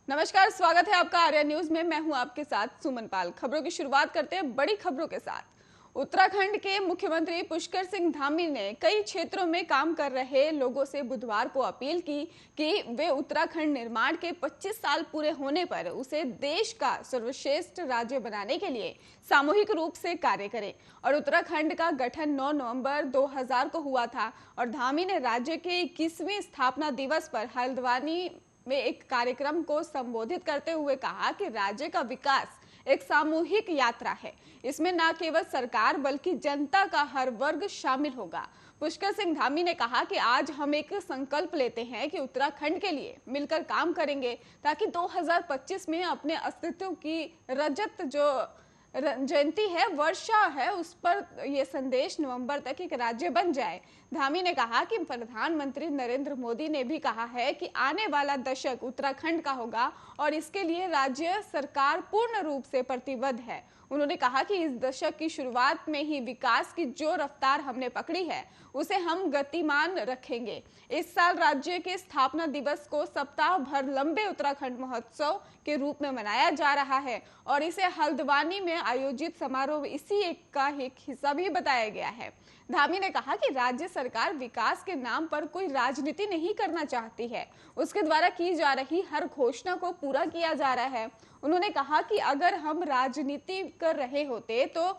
नमस्कार, स्वागत है आपका आर्या न्यूज में। मैं हूं आपके साथ सुमन पाल। खबरों की शुरुआत करते हैं बड़ी खबरों के साथ। उत्तराखंड के मुख्यमंत्री पुष्कर सिंह धामी ने कई क्षेत्रों में काम कर रहे लोगों से बुधवार को अपील की कि वे उत्तराखंड निर्माण के 25 साल पूरे होने पर उसे देश का सर्वश्रेष्ठ राज्य बनाने के लिए सामूहिक रूप से कार्य करें। और उत्तराखंड का गठन 9 नवंबर 2000 को हुआ था और धामी ने राज्य के 21वें स्थापना दिवस पर हल्द्वानी में एक कार्यक्रम को संबोधित करते हुए कहा कि राज्य का विकास एक सामूहिक यात्रा है। इसमें न केवल सरकार बल्कि जनता का हर वर्ग शामिल होगा। पुष्कर सिंह धामी ने कहा कि आज हम एक संकल्प लेते हैं कि उत्तराखंड के लिए मिलकर काम करेंगे ताकि 2025 में अपने अस्तित्व की रजत जो जयंती है, वर्षा है, उस पर यह संदेश नवंबर तक एक राज्य बन जाए। धामी ने कहा कि प्रधानमंत्री नरेंद्र मोदी ने भी कहा है कि आने वाला दशक उत्तराखंड का होगा और इसके लिए राज्य सरकार पूर्ण रूप से प्रतिबद्ध है। उन्होंने कहा कि इस दशक की शुरुआत में ही विकास की जो रफ्तार हमने पकड़ी है उसे हम गतिमान रखेंगे। इस साल राज्य के स्थापना दिवस को सप्ताह भर लंबे उत्तराखंड महोत्सव के रूप में मनाया जा रहा है और इसे हल्द्वानी में आयोजित समारोह इसी का एक हिस्सा भी बताया गया है। धामी ने कहा कि राज्य सरकार विकास के नाम पर कोई राजनीति नहीं करना चाहती है। उसके द्वारा की जा रही हर घोषणा को पूरा किया जा रहा है। उन्होंने कहा कि अगर हम राजनीति कर रहे होते तो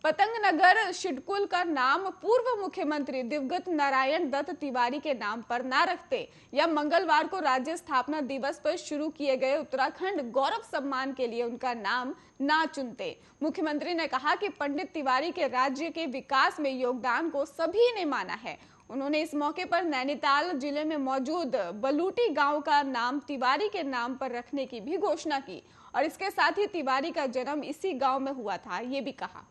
पतंगनगर शिडकुल का नाम पूर्व मुख्यमंत्री दिवंगत नारायण दत्त तिवारी के नाम पर ना रखते या मंगलवार को राज्य स्थापना दिवस पर शुरू किए गए उत्तराखंड गौरव सम्मान के लिए उनका नाम ना चुनते। मुख्यमंत्री ने कहा कि पंडित तिवारी के राज्य के विकास में योगदान को सभी ने माना है। उन्होंने इस मौके पर नैनीताल जिले में मौजूद बलूटी गांव का नाम तिवारी के नाम पर रखने की भी घोषणा की और इसके साथ ही तिवारी का जन्म इसी गांव में हुआ था, ये भी कहा।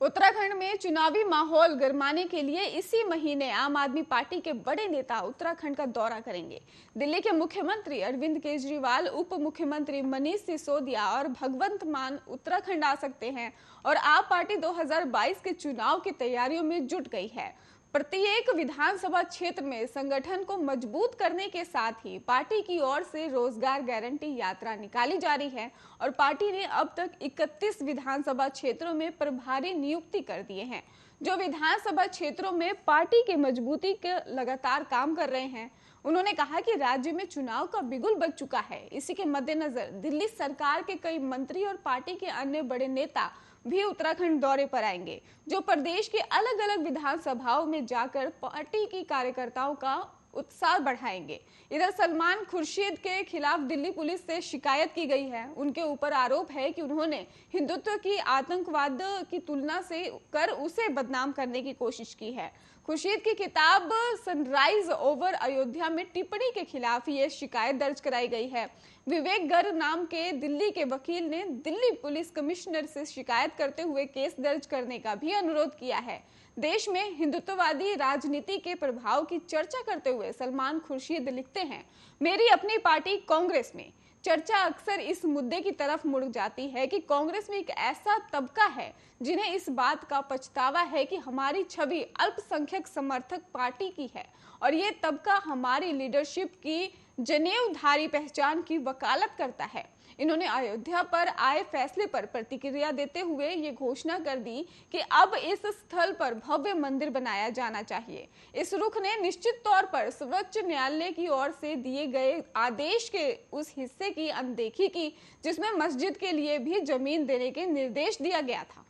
उत्तराखंड में चुनावी माहौल गरमाने के लिए इसी महीने आम आदमी पार्टी के बड़े नेता उत्तराखंड का दौरा करेंगे। दिल्ली के मुख्यमंत्री अरविंद केजरीवाल, उप मुख्यमंत्री मनीष सिसोदिया और भगवंत मान उत्तराखंड आ सकते हैं और आप पार्टी 2022 के चुनाव की तैयारियों में जुट गई है। प्रत्येक विधानसभा क्षेत्र में संगठन को मजबूत करने के साथ ही पार्टी की ओर से रोजगार गारंटी यात्रा निकाली जा रही है और पार्टी ने अब तक 31 विधानसभा क्षेत्रों में प्रभारी नियुक्ति कर दिए हैं, जो विधानसभा क्षेत्रों में पार्टी की मजबूती के लगातार काम कर रहे हैं। उन्होंने कहा कि राज्य में चुनाव का बिगुल बज चुका है। इसी के मद्देनजर दिल्ली सरकार के कई मंत्री और पार्टी के अन्य बड़े नेता भी उत्तराखंड दौरे पर आएंगे, जो प्रदेश के अलग अलग विधानसभाओं में जाकर पार्टी की कार्यकर्ताओं का उत्साह बढ़ाएंगे। इधर सलमान खुर्शीद के खिलाफ दिल्ली पुलिस से शिकायत की गई है। उनके ऊपर आरोप है कि उन्होंने हिंदुत्व की आतंकवाद की तुलना से कर उसे बदनाम करने की कोशिश की है। खुर्शीद की किताब सनराइज ओवर अयोध्या में टिप्पणी के खिलाफ ये शिकायत दर्ज कराई गई है। विवेक गर्ग नाम के दिल्ली के वकील ने दिल्ली पुलिस कमिश्नर से शिकायत करते हुए केस दर्ज करने का भी अनुरोध किया है। देश में हिंदुत्ववादी राजनीति के प्रभाव की चर्चा करते हुए सलमान खुर्शीद लिखते हैं, मेरी अपनी पार्टी कांग्रेस में चर्चा अक्सर इस मुद्दे की तरफ मुड़ जाती है कि कांग्रेस में एक ऐसा तबका है जिन्हें इस बात का पछतावा है कि हमारी छवि अल्पसंख्यक समर्थक पार्टी की है और ये तबका हमारी लीडरशिप की जनेऊधारी पहचान की वकालत करता है। इन्होंने अयोध्या पर आए फैसले पर प्रतिक्रिया देते हुए ये घोषणा कर दी कि अब इस स्थल पर भव्य मंदिर बनाया जाना चाहिए। इस रुख ने निश्चित तौर पर सर्वोच्च न्यायालय की ओर से दिए गए आदेश के उस हिस्से की अनदेखी की जिसमें मस्जिद के लिए भी जमीन देने के निर्देश दिया गया था।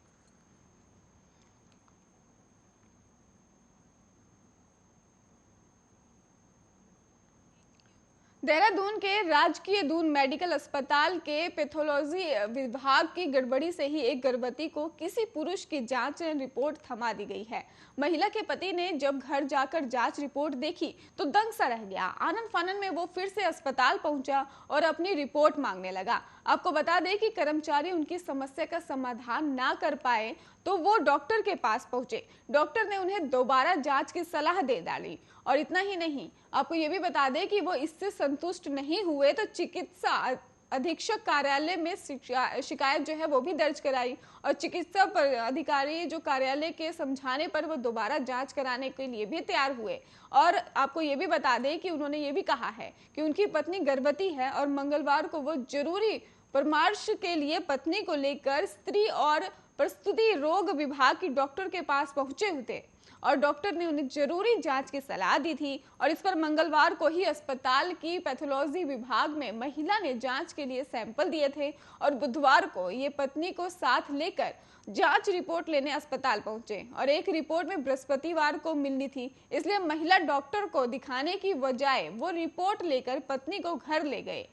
देहरादून के राजकीय दून मेडिकल अस्पताल के पैथोलॉजी विभाग की गड़बड़ी से ही एक गर्भवती को किसी पुरुष की जांच रिपोर्ट थमा दी गई है। महिला के पति ने जब घर जाकर जांच रिपोर्ट देखी तो दंग सा रह गया। आनन फानन में वो फिर से अस्पताल पहुंचा और अपनी रिपोर्ट मांगने लगा। आपको बता दें कि कर्मचारी उनकी समस्या का समाधान ना कर पाए तो वो डॉक्टर के पास पहुंचे। डॉक्टर ने उन्हें दोबारा जांच की सलाह दे डाली और इतना ही नहीं, आपको ये भी बता दें कि वो इससे संतुष्ट नहीं हुए तो चिकित्सा अधीक्षक कार्यालय में शिकायत जो है वो भी दर्ज कराई और चिकित्सा अधिकारी जो कार्यालय के समझाने पर वो दोबारा जांच कराने के लिए भी तैयार हुए। और आपको ये भी बता दें कि उन्होंने ये भी कहा है कि उनकी पत्नी गर्भवती है और मंगलवार को वो जरूरी परामर्श के लिए पत्नी को लेकर स्त्री और प्रसूति रोग विभाग की डॉक्टर के पास पहुंचे हुए और डॉक्टर ने उन्हें जरूरी जांच की सलाह दी थी। और इस पर मंगलवार को ही अस्पताल की पैथोलॉजी विभाग में महिला ने जांच के लिए सैंपल दिए थे और बुधवार को ये पत्नी को साथ लेकर जांच रिपोर्ट लेने अस्पताल पहुंचे और एक रिपोर्ट में बृहस्पतिवार को मिलनी थी, इसलिए महिला डॉक्टर को दिखाने की बजाय वो रिपोर्ट लेकर पत्नी को घर ले गए।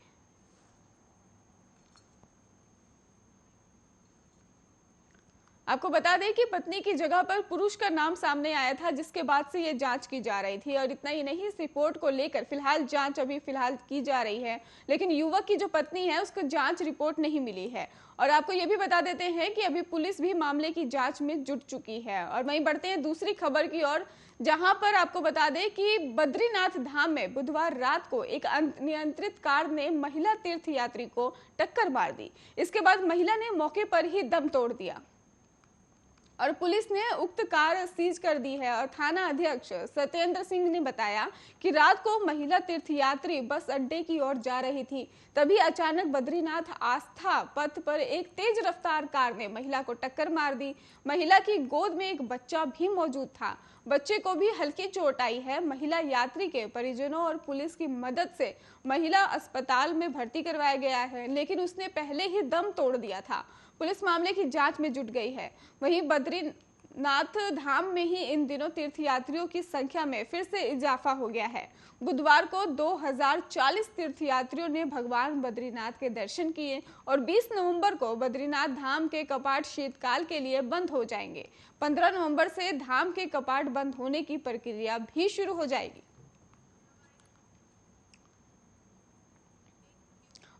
आपको बता दें कि पत्नी की जगह पर पुरुष का नाम सामने आया था, जिसके बाद से ये जांच की जा रही थी। और इतना ही नहीं, इस रिपोर्ट को लेकर फिलहाल जांच अभी फिलहाल की जा रही है, लेकिन युवक की जो पत्नी है उसको जांच रिपोर्ट नहीं मिली है। और आपको ये भी बता देते हैं कि अभी पुलिस भी मामले की जांच में जुट चुकी है। और वहीं बढ़ते हैं दूसरी खबर की ओर, जहां पर आपको बता दें कि बद्रीनाथ धाम में बुधवार रात को एक अनियंत्रित कार ने महिला तीर्थयात्री को टक्कर मार दी। इसके बाद महिला ने मौके पर ही दम तोड़ दिया और पुलिस ने उक्त कार सीज कर दी है। और थाना अध्यक्ष सत्येंद्र सिंह ने बताया कि रात को महिला तीर्थयात्री बस अड्डे की ओर जा रही थी, तभी अचानक बद्रीनाथ आस्था पथ पर एक तेज रफ्तार कार ने महिला को टक्कर मार दी। महिला की गोद में एक बच्चा भी मौजूद था, बच्चे को भी हल्की चोट आई है। महिला यात्री के परिजनों और पुलिस की मदद से महिला अस्पताल में भर्ती करवाया गया है, लेकिन उसने पहले ही दम तोड़ दिया था। पुलिस मामले की जांच में जुट गई है। वहीं बद्रीनाथ धाम में ही इन दिनों तीर्थयात्रियों की संख्या में फिर से इजाफा हो गया है। बुधवार को 2040 तीर्थयात्रियों ने भगवान बद्रीनाथ के दर्शन किए और 20 नवंबर को बद्रीनाथ धाम के कपाट शीतकाल के लिए बंद हो जाएंगे। 15 नवंबर से धाम के कपाट बंद होने की प्रक्रिया भी शुरू हो जाएगी।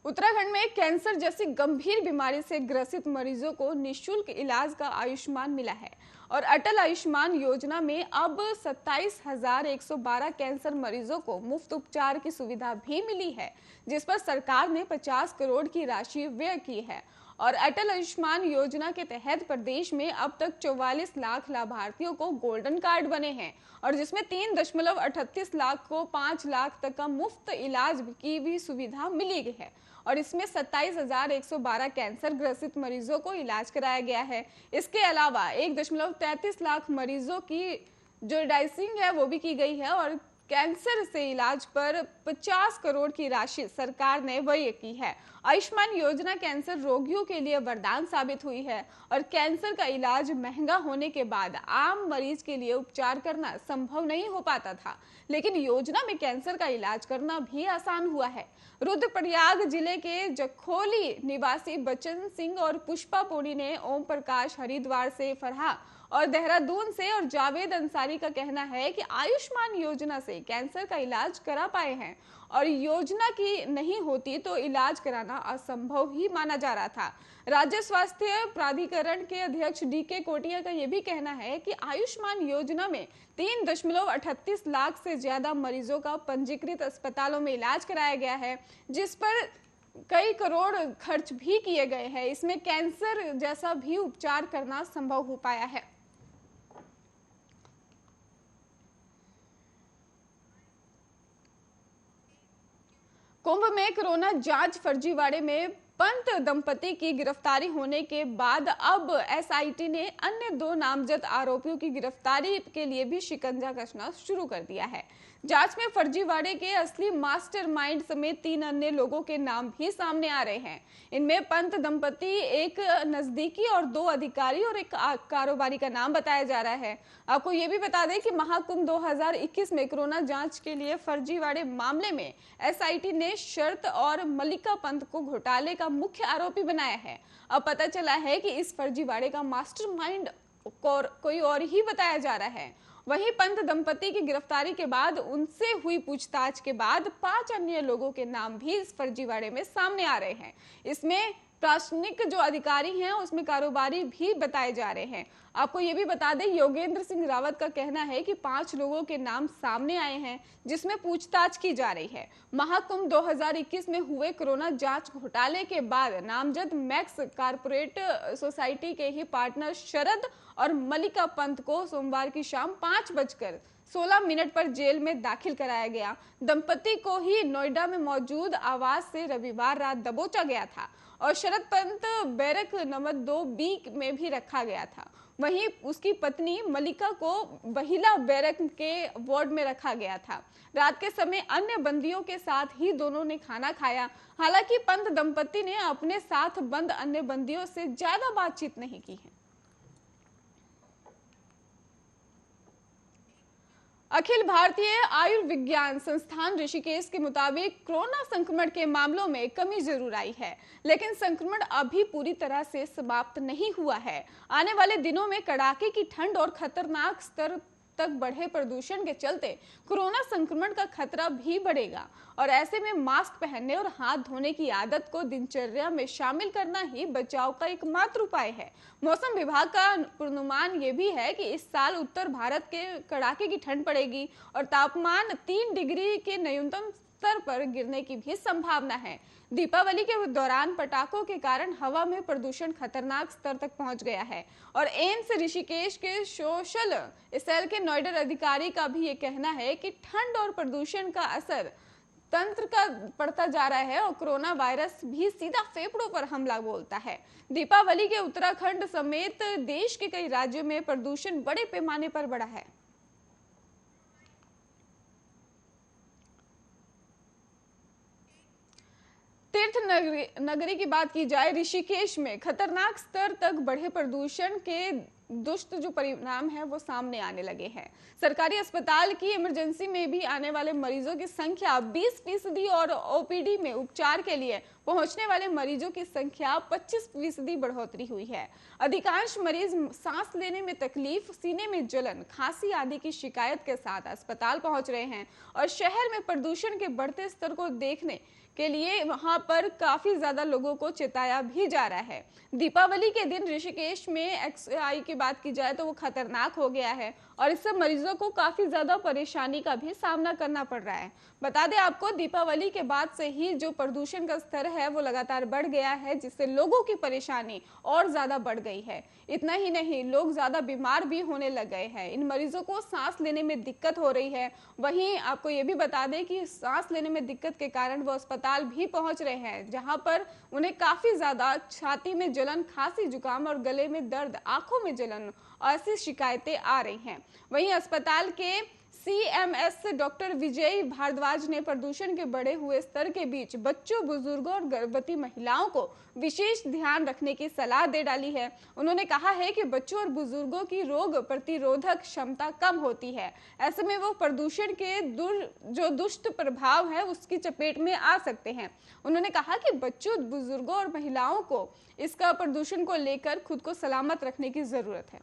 उत्तराखंड में कैंसर जैसी गंभीर बीमारी से ग्रसित मरीजों को निःशुल्क इलाज का आयुष्मान मिला है और अटल आयुष्मान योजना में अब 27,112 कैंसर मरीजों को मुफ्त उपचार की सुविधा भी मिली है, जिस पर सरकार ने 50 करोड़ की राशि व्यय की है। और अटल आयुष्मान योजना के तहत प्रदेश में अब तक 44 लाख लाभार्थियों को गोल्डन कार्ड बने हैं और जिसमें 3.38 लाख को 5 लाख तक का मुफ्त इलाज की भी सुविधा मिली गई है और इसमें 27,112 कैंसर ग्रसित मरीजों को इलाज कराया गया है। इसके अलावा 1.33 लाख मरीजों की जो डाइसिंग है वो भी की गई है और कैंसर से इलाज पर 50 करोड़ की राशि सरकार ने व्यय की है। आयुष्मान योजना कैंसर रोगियों के लिए वरदान साबित हुई है और कैंसर का इलाज महंगा होने के बाद आम मरीज के लिए उपचार करना संभव नहीं हो पाता था, लेकिन योजना में कैंसर का इलाज करना भी आसान हुआ है। रुद्रप्रयाग जिले के जखोली निवासी बच्चन सिंह और पुष्पा पोनी ने ओम प्रकाश हरिद्वार से, फरहा और देहरादून से और जावेद अंसारी का कहना है कि आयुष्मान योजना से कैंसर का इलाज करा पाए हैं और योजना की नहीं होती तो इलाज कराना असंभव ही माना जा रहा था। राज्य स्वास्थ्य प्राधिकरण के अध्यक्ष डीके कोटिया का यह भी कहना है कि आयुष्मान योजना में 3.38 लाख से ज्यादा मरीजों का पंजीकृत अस्पतालों में इलाज कराया गया है, जिस पर कई करोड़ खर्च भी किए गए हैं। इसमें कैंसर जैसा भी उपचार करना संभव हो पाया है। कुंभ में कोरोना जांच फर्जीवाड़े में पंत दंपति की गिरफ्तारी होने के बाद अब एसआईटी ने अन्य 2 नामजद आरोपियों की गिरफ्तारी के लिए भी शिकंजा कसना शुरू कर दिया है। जांच में फर्जीवाड़े के असली मास्टरमाइंड समेत 3 अन्य लोगों के नाम भी सामने आ रहे हैं। इनमें पंत दंपति, एक नजदीकी और 2 अधिकारी और एक कारोबारी का नाम बताया जा रहा है। आपको ये भी बता दें कि महाकुंभ 2021 में कोरोना जांच के लिए फर्जीवाड़े मामले में एसआईटी ने शरत और मल्लिका पंत को घोटाले का मुख्य आरोपी बनाया है। अब पता चला है कि इस फर्जीवाड़े का मास्टरमाइंड कोई और ही बताया जा रहा है। वहीं पंत दंपति की गिरफ्तारी के बाद उनसे हुई पूछताछ के बाद 5 अन्य लोगों के नाम भी इस फर्जीवाड़े में सामने आ रहे हैं। इसमें प्रशासनिक जो अधिकारी हैं उसमें कारोबारी भी बताए जा रहे हैं। आपको ये भी बता दें, योगेंद्र सिंह रावत का कहना है कि 5 लोगों के नाम सामने आए हैं जिसमें पूछताछ की जा रही है। महाकुंभ 2021 में हुए कोरोना जांच घोटाले के बाद नामजद मैक्स कारपोरेट सोसाइटी के ही पार्टनर शरद और मलिका पंत को सोमवार की शाम 5:16 पर जेल में दाखिल कराया गया। दंपति को ही नोएडा में मौजूद आवास से रविवार रात दबोचा गया था और शरद पंत बैरक नंबर 2B में भी रखा गया था। वहीं उसकी पत्नी मलिका को महिला बैरक के वार्ड में रखा गया था। रात के समय अन्य बंदियों के साथ ही दोनों ने खाना खाया। हालांकि पंत दंपति ने अपने साथ बंद अन्य बंदियों से ज्यादा बातचीत नहीं की है। अखिल भारतीय आयुर्विज्ञान संस्थान ऋषिकेश के मुताबिक कोरोना संक्रमण के मामलों में कमी जरूर आई है, लेकिन संक्रमण अभी पूरी तरह से समाप्त नहीं हुआ है। आने वाले दिनों में कड़ाके की ठंड और खतरनाक स्तर तक बढ़े प्रदूषण के चलते कोरोना संक्रमण का खतरा भी बढ़ेगा और ऐसे में मास्क पहनने और हाथ धोने की आदत को दिनचर्या में शामिल करना ही बचाव का एकमात्र उपाय है। मौसम विभाग का पूर्वानुमान ये भी है कि इस साल उत्तर भारत के कड़ाके की ठंड पड़ेगी और तापमान 3 डिग्री के न्यूनतम स्तर पर गिरने की भी संभावना है। दीपावली के दौरान पटाखों के कारण हवा में प्रदूषण खतरनाक स्तर तक पहुंच गया है और एम्स ऋषिकेश के सोशल सेल के नोडल अधिकारी का भी ये कहना है कि ठंड और प्रदूषण का असर तंत्र का पड़ता जा रहा है और कोरोना वायरस भी सीधा फेफड़ों पर हमला बोलता है। दीपावली के उत्तराखंड समेत देश के कई राज्यों में प्रदूषण बड़े पैमाने पर बढ़ा है। तीर्थ नगरी की बात की जाए, ऋषिकेश में खतरनाक स्तर तक बढ़े प्रदूषण के दुष्ट जो परिणाम है वो सामने आने लगे हैं। सरकारी अस्पताल की इमरजेंसी में भी आने वाले मरीजों की संख्या 20% और ओपीडी में उपचार के लिए पहुंचने वाले मरीजों की संख्या 25% बढ़ोतरी हुई है। अधिकांश मरीज सांस लेने में तकलीफ, सीने में जलन, खांसी आदि की शिकायत के साथ अस्पताल पहुंच रहे हैं और शहर में प्रदूषण के बढ़ते स्तर को देखने के लिए वहां पर काफी ज्यादा लोगों को चेताया भी जा रहा है। दीपावली के दिन ऋषिकेश में एक्सआई की बात की जाए तो वो खतरनाक हो गया है और इससे मरीजों को काफी ज्यादा परेशानी का भी सामना करना पड़ रहा है। बता दें आपको, दीपावली के बाद से ही जो प्रदूषण का स्तर है वो लगातार बढ़ गया है, जिससे लोगों की परेशानी और ज्यादा बढ़ गई है। इतना ही नहीं, लोग ज्यादा बीमार भी होने लग गए हैं। इन मरीजों को सांस लेने में दिक्कत हो रही है। वहीं आपको ये भी बता दें कि सांस लेने में दिक्कत के कारण वो अस्पताल भी पहुंच रहे हैं, जहां पर उन्हें काफी ज्यादा छाती में जलन, खांसी, जुकाम और गले में दर्द, आंखों में जलन ऐसी शिकायतें आ रही हैं। वहीं अस्पताल के सीएमएस डॉक्टर विजय भारद्वाज ने प्रदूषण के बढ़े हुए स्तर के बीच बच्चों, बुजुर्गों और गर्भवती महिलाओं को विशेष ध्यान रखने की सलाह दे डाली है। उन्होंने कहा है कि बच्चों और बुजुर्गों की रोग प्रतिरोधक क्षमता कम होती है, ऐसे में वो प्रदूषण के जो दुष्ट प्रभाव है उसकी चपेट में आ सकते हैं। उन्होंने कहा कि बच्चों, बुजुर्गों और महिलाओं को इसका प्रदूषण को लेकर खुद को सलामत रखने की जरूरत है।